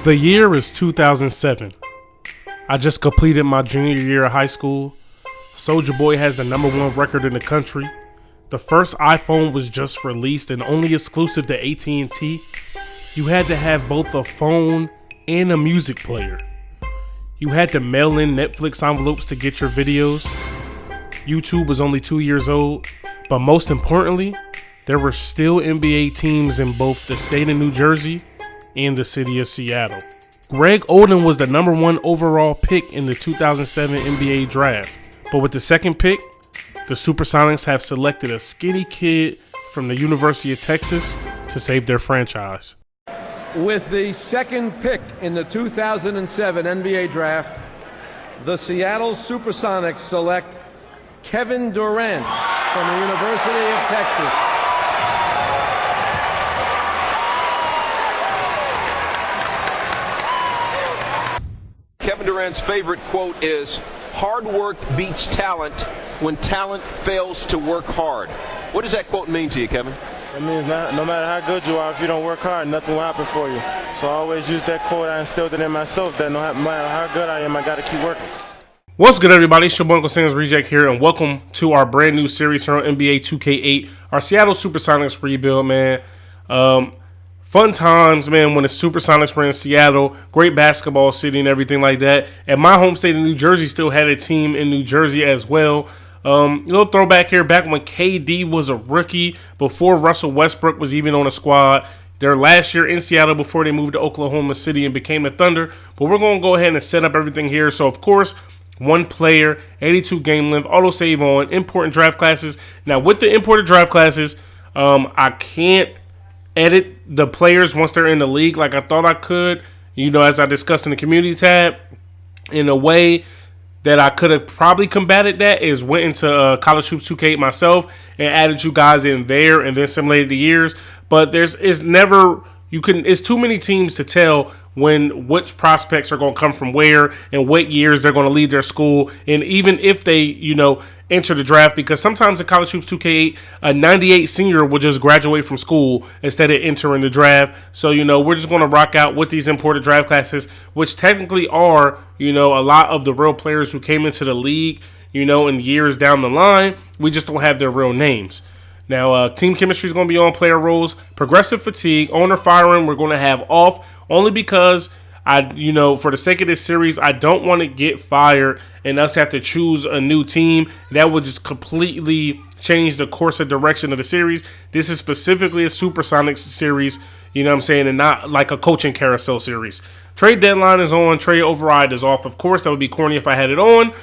The year is 2007. I just completed my junior year of high school. Soulja Boy has the #1 record in the country. The first iPhone was just released and only exclusive to AT&T. You had to have both a phone and a music player. You had to mail in Netflix envelopes to get your videos. YouTube was only 2 years old, but most importantly, there were still NBA teams in both the state of New Jersey and the city of Seattle. Greg Oden was the #1 overall pick in the 2007 NBA draft, but with the second pick, the Supersonics have selected a skinny kid from the University of Texas to save their franchise. With the second pick in the 2007 NBA draft, the Seattle Supersonics select Kevin Durant from the University of Texas. Kevin Durant's favorite quote is, "Hard work beats talent when talent fails to work hard." What does that quote mean to you, Kevin? It means no matter how good you are, if you don't work hard, nothing will happen for you. So I always use that quote. I instilled it in myself that no matter how good I am, I got to keep working. What's good, everybody? It's your boy UncleSamsReject here, and welcome to our brand new series here on NBA 2K8, our Seattle Supersonics rebuild, man. Fun times, man, when the Supersonics were in Seattle. Great basketball city and everything like that. And my home state of New Jersey still had a team in New Jersey as well. Little throwback here, back when KD was a rookie, before Russell Westbrook was even on a squad. Their last year in Seattle before they moved to Oklahoma City and became the Thunder. But we're going to go ahead and set up everything here. So, of course, one player, 82 game length, auto save on, important draft classes. Now, with the imported draft classes, I can't edit the players once they're in the league like I thought I could, as I discussed in the community tab. In a way that I could have probably combated that is went into College Hoops 2K myself and added you guys in there and then simulated the years. But it's too many teams to tell which prospects are going to come from where and what years they're going to leave their school, and even if they enter the draft, because sometimes in College Hoops 2K8 a 98 senior will just graduate from school instead of entering the draft. So we're just going to rock out with these imported draft classes, which technically are a lot of the real players who came into the league in years down the line. We just don't have their real names. Now, team chemistry is going to be on, player roles, progressive fatigue, owner firing we're going to have off, only because for the sake of this series, I don't want to get fired and us have to choose a new team. That would just completely change the course of direction of the series. This is specifically a Supersonics series, and not like a coaching carousel series. Trade deadline is on, trade override is off. Of course, that would be corny if I had it on.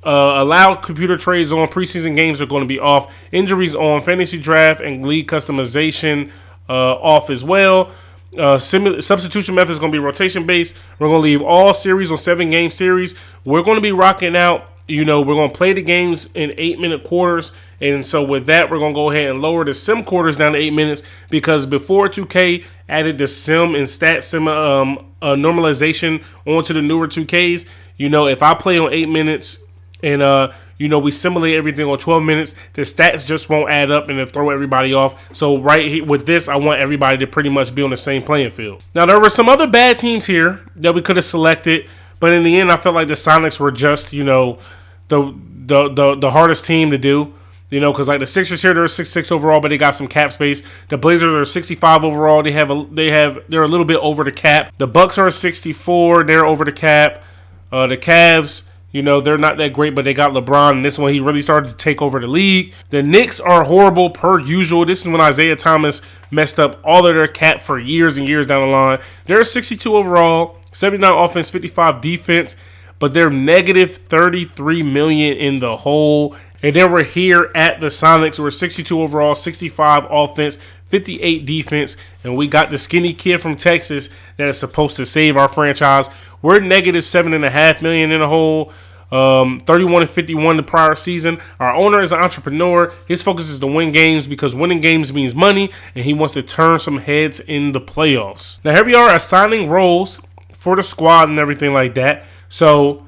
Allowed computer trades on, preseason games are going to be off, injuries on, fantasy draft and league customization off as well. Substitution method is going to be rotation based. We're going to leave all series on 7-game series. We're going to be rocking out. We're going to play the games in 8-minute quarters. And so with that, we're going to go ahead and lower the sim quarters down to 8 minutes, because before 2K added the sim and stat sim normalization onto the newer 2Ks, if I play on 8 minutes and we simulate everything on 12 minutes, the stats just won't add up and it'll throw everybody off. So right here with this, I want everybody to pretty much be on the same playing field. Now, there were some other bad teams here that we could have selected, but in the end, I felt like the Sonics were just, the hardest team to do. Because like the Sixers here, they're 66 overall, but they got some cap space. The Blazers are 65 overall. They're a little bit over the cap. The Bucks are 64. They're over the cap. The Cavs, they're not that great, but they got LeBron, and this one, he really started to take over the league. The Knicks are horrible per usual. This is when Isaiah Thomas messed up all of their cap for years and years down the line. They're 62 overall, 79 offense, 55 defense, but they're negative 33 million in the hole. And then we're here at the Sonics. We're 62 overall, 65 offense, 58 defense, and we got the skinny kid from Texas that is supposed to save our franchise. We're negative 7.5 million in the hole. 31-51 the prior season. Our owner is an entrepreneur. His focus is to win games, because winning games means money, and he wants to turn some heads in the playoffs. Now, here we are assigning roles for the squad and everything like that. So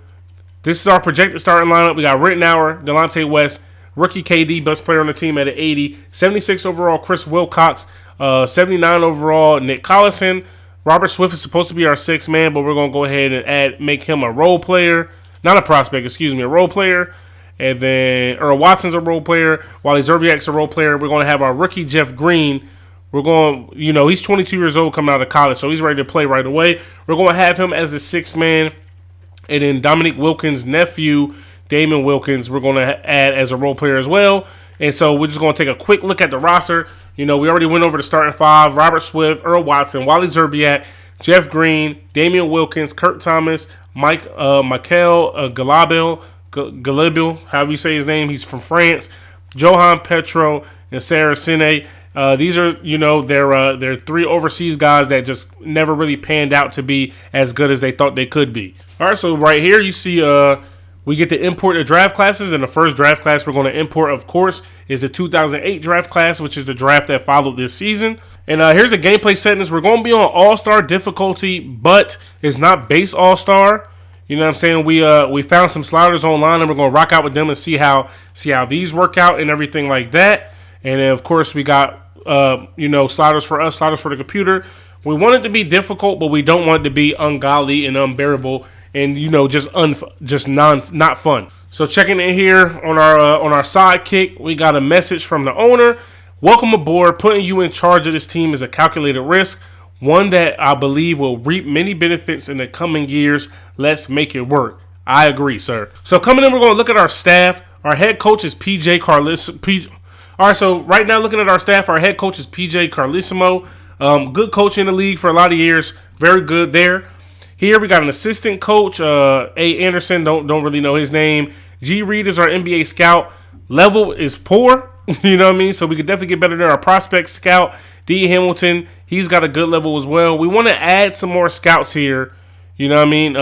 this is our projected starting lineup. We got Rittenauer, Delonte West, rookie KD, best player on the team at an 80, 76 overall Chris Wilcox, 79 overall Nick Collison, Robert Swift is supposed to be our sixth man, but we're going to go ahead and make him a role player. Not a prospect, excuse me, a role player. And then Earl Watson's a role player. Wally Zerbiak's a role player. We're going to have our rookie, Jeff Green. We're going, he's 22 years old coming out of college, so he's ready to play right away. We're going to have him as a sixth man. And then Dominique Wilkins' nephew, Damon Wilkins, we're going to add as a role player as well. And so we're just going to take a quick look at the roster. We already went over the starting five. Robert Swift, Earl Watson, Wally Zerbiak, Jeff Green, Damian Wilkins, Kurt Thomas, Michael Galibel, however you say his name. He's from France. Johan Petro and Sarah Sine. These are, they're three overseas guys that just never really panned out to be as good as they thought they could be. All right, so right here you see we get to import the draft classes, and the first draft class we're going to import, of course, is the 2008 draft class, which is the draft that followed this season. And here's the gameplay settings. We're going to be on All-Star difficulty, but it's not base All-Star. You know what I'm saying? We found some sliders online, and we're going to rock out with them and see how these work out and everything like that. And then, of course, we got sliders for us, sliders for the computer. We want it to be difficult, but we don't want it to be ungodly and unbearable and not fun. So checking in here on our sidekick, we got a message from the owner. Welcome aboard. Putting you in charge of this team is a calculated risk, one that I believe will reap many benefits in the coming years. Let's make it work. I agree, sir. So coming in, we're going to look at our staff. Our head coach is PJ Carlissimo. All right, so right now looking at our staff, our head coach is PJ Carlissimo. Good coach in the league for a lot of years. Very good there. Here we got an assistant coach, A. Anderson. Don't really know his name. G. Reed is our NBA scout. Level is poor. You know what I mean? So we could definitely get better than our prospect scout. D. Hamilton, he's got a good level as well. We want to add some more scouts here. You know what I mean?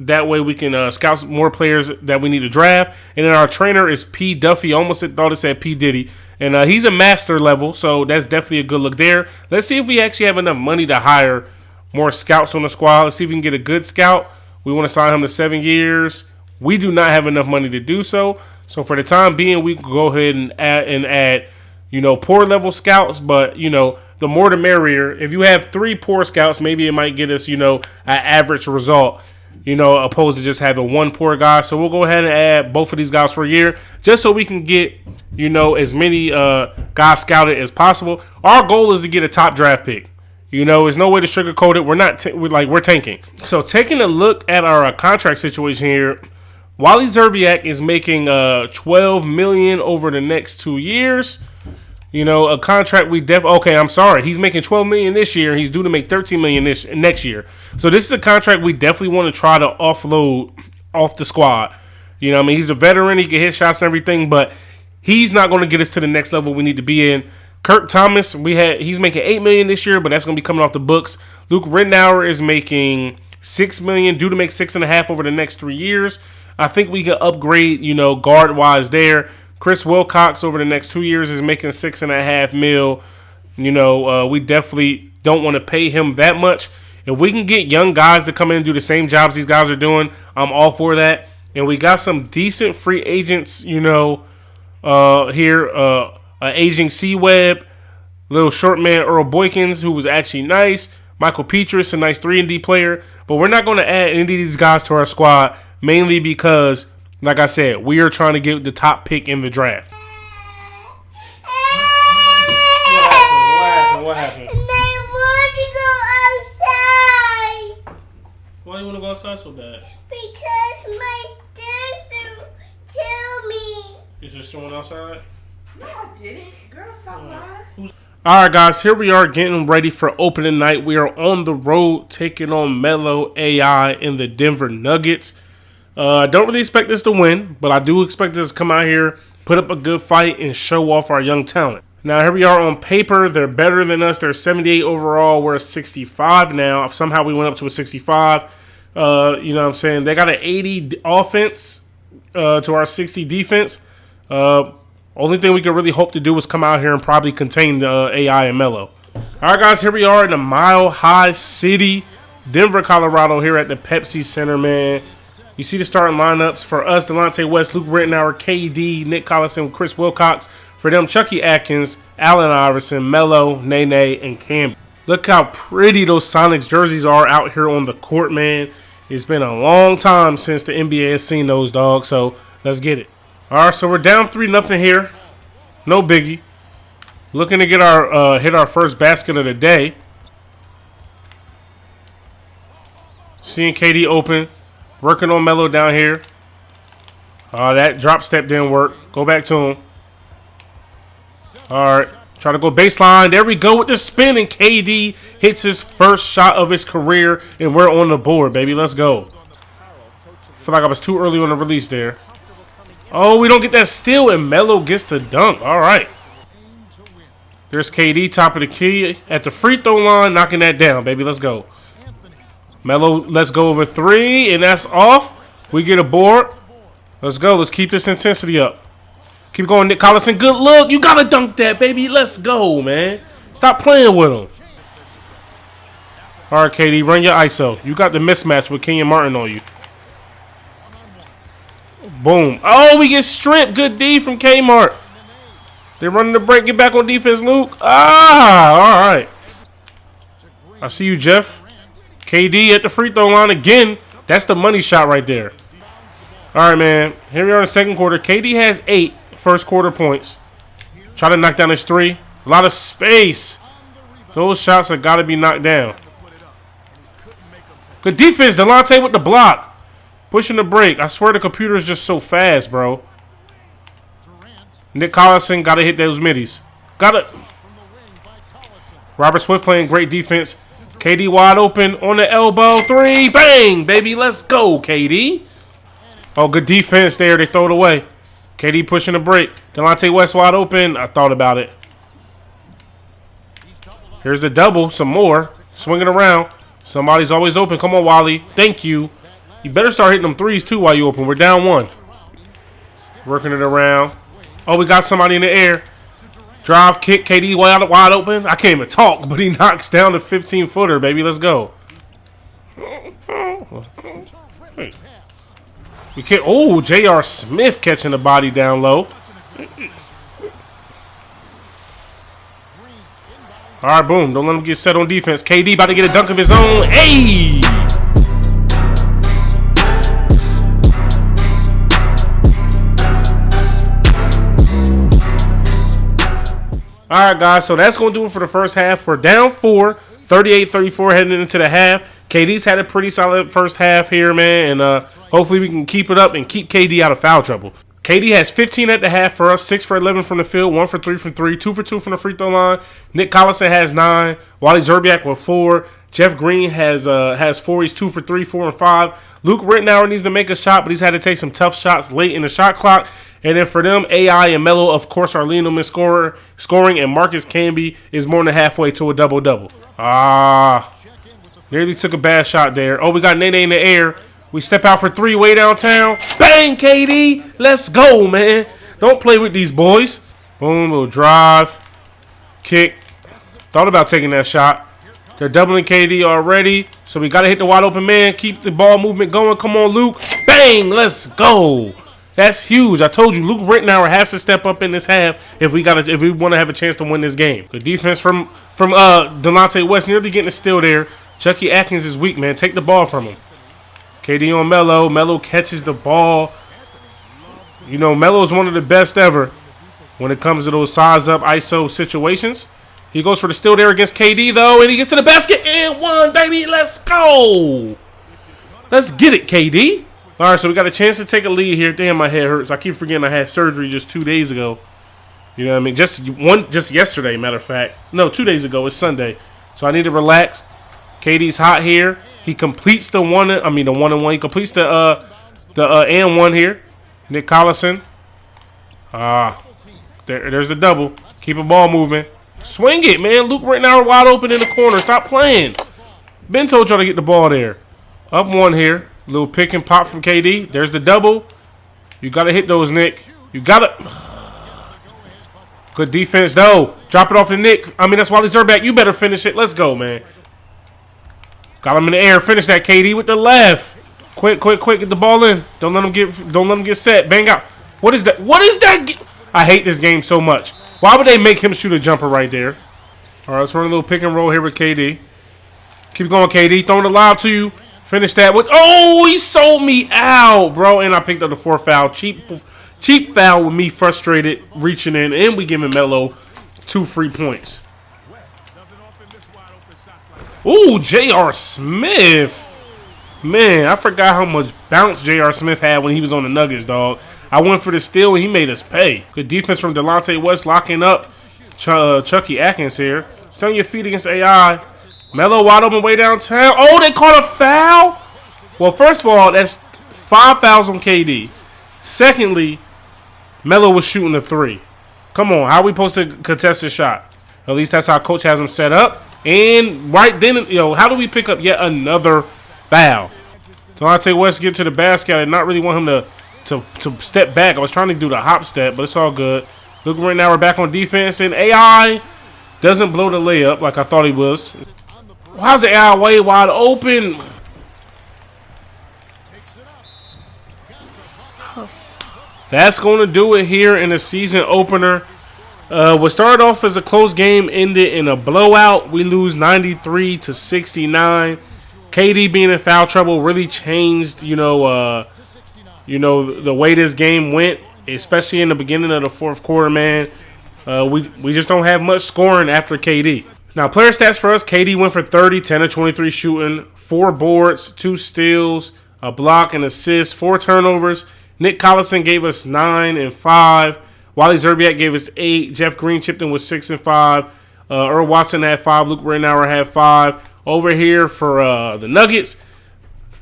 That way we can scout more players that we need to draft. And then our trainer is P. Duffy. Almost thought it said P. Diddy. And he's a master level, so that's definitely a good look there. Let's see if we actually have enough money to hire more scouts on the squad. Let's see if we can get a good scout. We want to sign him to 7 years. We do not have enough money to do so. So for the time being, we can go ahead and add poor level scouts. But, the more the merrier. If you have 3 poor scouts, maybe it might get us, an average result, opposed to just having 1 poor guy. So we'll go ahead and add both of these guys for a year just so we can get, as many guys scouted as possible. Our goal is to get a top draft pick. There's no way to sugarcoat it. We're tanking. So taking a look at our contract situation here, Wally Zerbiak is making $12 million over the next 2 years. A contract he's making $12 million this year. He's due to make $13 million next year. So this is a contract we definitely want to try to offload off the squad. He's a veteran. He can hit shots and everything, but he's not going to get us to the next level we need to be in. Kurt Thomas, he's making $8 million this year, but that's going to be coming off the books. Luke Rittenauer is making $6 million, due to make $6.5 million over the next 3 years. I think we can upgrade, guard wise there. Chris Wilcox over the next 2 years is making $6.5 million. We definitely don't want to pay him that much. If we can get young guys to come in and do the same jobs these guys are doing, I'm all for that. And we got some decent free agents, here. Aging C-Web, little short man Earl Boykins, who was actually nice. Michael Petrus, a nice 3-and-D player. But we're not going to add any of these guys to our squad, mainly because, like I said, we are trying to get the top pick in the draft. What happened? I want to go outside. Why do you want to go outside so bad? Because my sister tell me. Is your someone outside? No, I didn't. Girl, stop lying. All right, guys, here we are getting ready for opening night. We are on the road taking on Melo AI in the Denver Nuggets. I don't really expect this to win, but I do expect us to come out here, put up a good fight, and show off our young talent. Now, here we are on paper. They're better than us. They're 78 overall. We're a 65 now. Somehow we went up to a 65. You know what I'm saying? They got an 80 offense to our 60 defense. Only thing we could really hope to do is come out here and probably contain the AI and Melo. All right, guys, here we are in the Mile High City, Denver, Colorado, here at the Pepsi Center, man. You see the starting lineups for us: Delonte West, Luke Rittenauer, KD, Nick Collison, Chris Wilcox. For them, Chucky Atkins, Allen Iverson, Melo, Nene, and Cam. Look how pretty those Sonics jerseys are out here on the court, man. It's been a long time since the NBA has seen those, dogs. So let's get it. All right, so we're down 3-0 here. No biggie. Looking to get our hit our first basket of the day. Seeing KD open. Working on Melo down here. That drop step didn't work. Go back to him. All right. Try to go baseline. There we go with the spin. And KD hits his first shot of his career. And we're on the board, baby. Let's go. Feel like I was too early on the release there. Oh, we don't get that steal. And Melo gets the dunk. All right. There's KD, top of the key. At the free throw line, knocking that down, baby. Let's go. Melo, let's go over 3. And that's off. We get a board. Let's go. Let's keep this intensity up. Keep going, Nick Collison. Good look. You got to dunk that, baby. Let's go, man. Stop playing with him. All right, KD, run your ISO. You got the mismatch with Kenyon Martin on you. Boom. Oh, we get stripped. Good D from Kmart. They're running the break. Get back on defense, Luke. All right. I see you, Jeff. KD at the free throw line again. That's the money shot right there. All right, man. Here we are in the second quarter. KD has 8 first quarter points. Try to knock down his 3. A lot of space. Those shots have got to be knocked down. Good defense. Delonte with the block. Pushing the break. I swear the computer is just so fast, bro. Nick Collison got to hit those middies. Got it. Robert Swift playing great defense. KD wide open on the elbow. 3. Bang, baby. Let's go, KD. Oh, good defense there. They throw it away. KD pushing the break. Delonte West wide open. I thought about it. Here's the double. Some more. Swinging around. Somebody's always open. Come on, Wally. Thank you. You better start hitting them threes, too, while you open. We're down 1. Working it around. Oh, we got somebody in the air. Drive, kick, KD wide open. I can't even talk, but he knocks down the 15-footer, baby. Let's go. We can't. Oh, J.R. Smith catching the body down low. All right, boom. Don't let him get set on defense. KD about to get a dunk of his own. Hey! All right, guys, so that's going to do it for the first half. We're down 4, 38-34 heading into the half. KD's had a pretty solid first half here, man, and hopefully we can keep it up and keep KD out of foul trouble. KD has 15 at the half for us, 6 for 11 from the field, 1 for 3 from 3, 2 for 2 from the free throw line. Nick Collison has 9, Wally Zerbiak with 4. Jeff Green has 4. He's 2 for 3, 4 and 5. Luke Rittenauer needs to make a shot, but he's had to take some tough shots late in the shot clock. And then for them, AI and Melo, of course, are leading them in scoring, and Marcus Camby is more than halfway to a double-double. Nearly took a bad shot there. Oh, we got Nene in the air. We step out for 3 way downtown. Bang, KD. Let's go, man. Don't play with these boys. Boom, little drive. Kick. Thought about taking that shot. They're doubling KD already, so we got to hit the wide open man. Keep the ball movement going. Come on, Luke. Bang, let's go. That's huge. I told you, Luke Rittenauer has to step up in this half if we want to have a chance to win this game. Good defense from Delonte West, nearly getting a steal there. Chucky Atkins is weak, man. Take the ball from him. KD on Melo. Melo catches the ball. You know, Melo is one of the best ever when it comes to those size-up ISO situations. He goes for the steal there against KD, though, and he gets to the basket and 1, baby. Let's go. Let's get it, KD. All right, so we got a chance to take a lead here. Damn, my head hurts. I keep forgetting I had surgery just 2 days ago. You know what I mean? Just yesterday, matter of fact. No, 2 days ago. It's Sunday. So I need to relax. KD's hot here. He completes the one-and-one. He completes the and one here. Nick Collison. There's the double. Keep the ball moving. Swing it, man. Luke Rittenauer wide open in the corner. Stop playing. Ben told y'all to get the ball there. Up 1 here. Little pick and pop from KD. There's the double. You got to hit those, Nick. You got to. Good defense, though. Drop it off to Nick. That's Wally Zerbiak. You better finish it. Let's go, man. Got him in the air. Finish that, KD, with the left. Quick. Get the ball in. Don't let him get set. Bang out. What is that? I hate this game so much. Why would they make him shoot a jumper right there? All right, let's run a little pick and roll here with KD. Keep going, KD. Throwing the lob to you. Finish that with. Oh, he sold me out, bro. And I picked up the 4th foul. Cheap foul with me frustrated, reaching in. And we giving Melo 2 free points. Ooh, J.R. Smith. Man, I forgot how much bounce J.R. Smith had when he was on the Nuggets, dog. I went for the steal, and he made us pay. Good defense from Delonte West, locking up Chucky Atkins here. Stay on your feet against AI. Melo wide open way downtown. Oh, they caught a foul? Well, first of all, that's 5 fouls on KD. Secondly, Melo was shooting the 3. Come on, how are we supposed to contest this shot? At least that's how Coach has him set up. And right then, how do we pick up yet another foul? Delonte West get to the basket. I did not really want him to step back. I was trying to do the hop step, but it's all good. Look, right now we're back on defense, and AI doesn't blow the layup like I thought he was. Why is the AI way wide open? That's going to do it here in the season opener. What started off as a close game ended in a blowout. We lose 93-69. KD being in foul trouble really changed, the way this game went, especially in the beginning of the 4th quarter, man. We just don't have much scoring after KD. Now, player stats for us, KD went for 30, 10 of 23 shooting, 4 boards, 2 steals, a block, and assist, 4 turnovers. Nick Collison gave us 9 and 5. Wally Zerbiak gave us 8. Jeff Green chipped in with 6 and 5. Earl Watson had 5. Luke Rittenauer had 5. Over here for the Nuggets,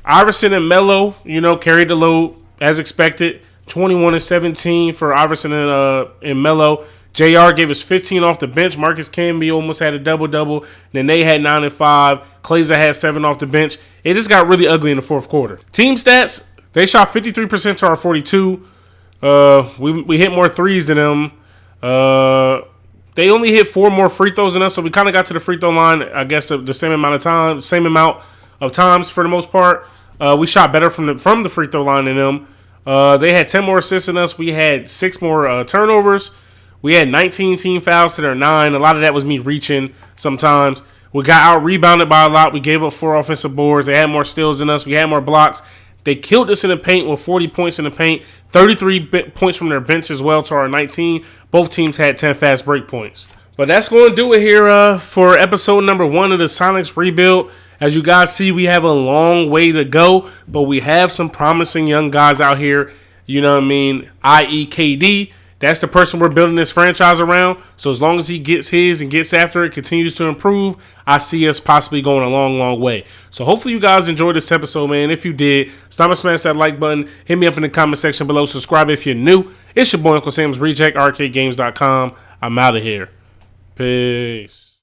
Iverson and Melo, carried the load as expected. 21 and 17 for Iverson and Melo. JR gave us 15 off the bench. Marcus Camby almost had a double-double. Then they had 9 and 5. Clazer had 7 off the bench. It just got really ugly in the 4th quarter. Team stats, they shot 53% to our 42. We hit more threes than them. They only hit 4 more free throws than us, so we kind of got to the free throw line, I guess, the same amount of times for the most part. We shot better from the free throw line than them. They had 10 more assists than us. We had 6 more turnovers. We had 19 team fouls to their 9. A lot of that was me reaching sometimes. We got out-rebounded by a lot. We gave up 4 offensive boards. They had more steals than us. We had more blocks. They killed us in the paint with 40 points in the paint. 33 points from their bench as well to our 19. Both teams had 10 fast break points. But that's going to do it here for episode number 1 of the Sonics rebuild. As you guys see, we have a long way to go, but we have some promising young guys out here. You know what I mean? I.e. KD. That's the person we're building this franchise around. So as long as he gets his and gets after it, continues to improve, I see us possibly going a long, long way. So hopefully you guys enjoyed this episode, man. If you did, stop and smash that like button. Hit me up in the comment section below. Subscribe if you're new. It's your boy, UncleSamsReject, arcadegames.com. I'm out of here. Peace.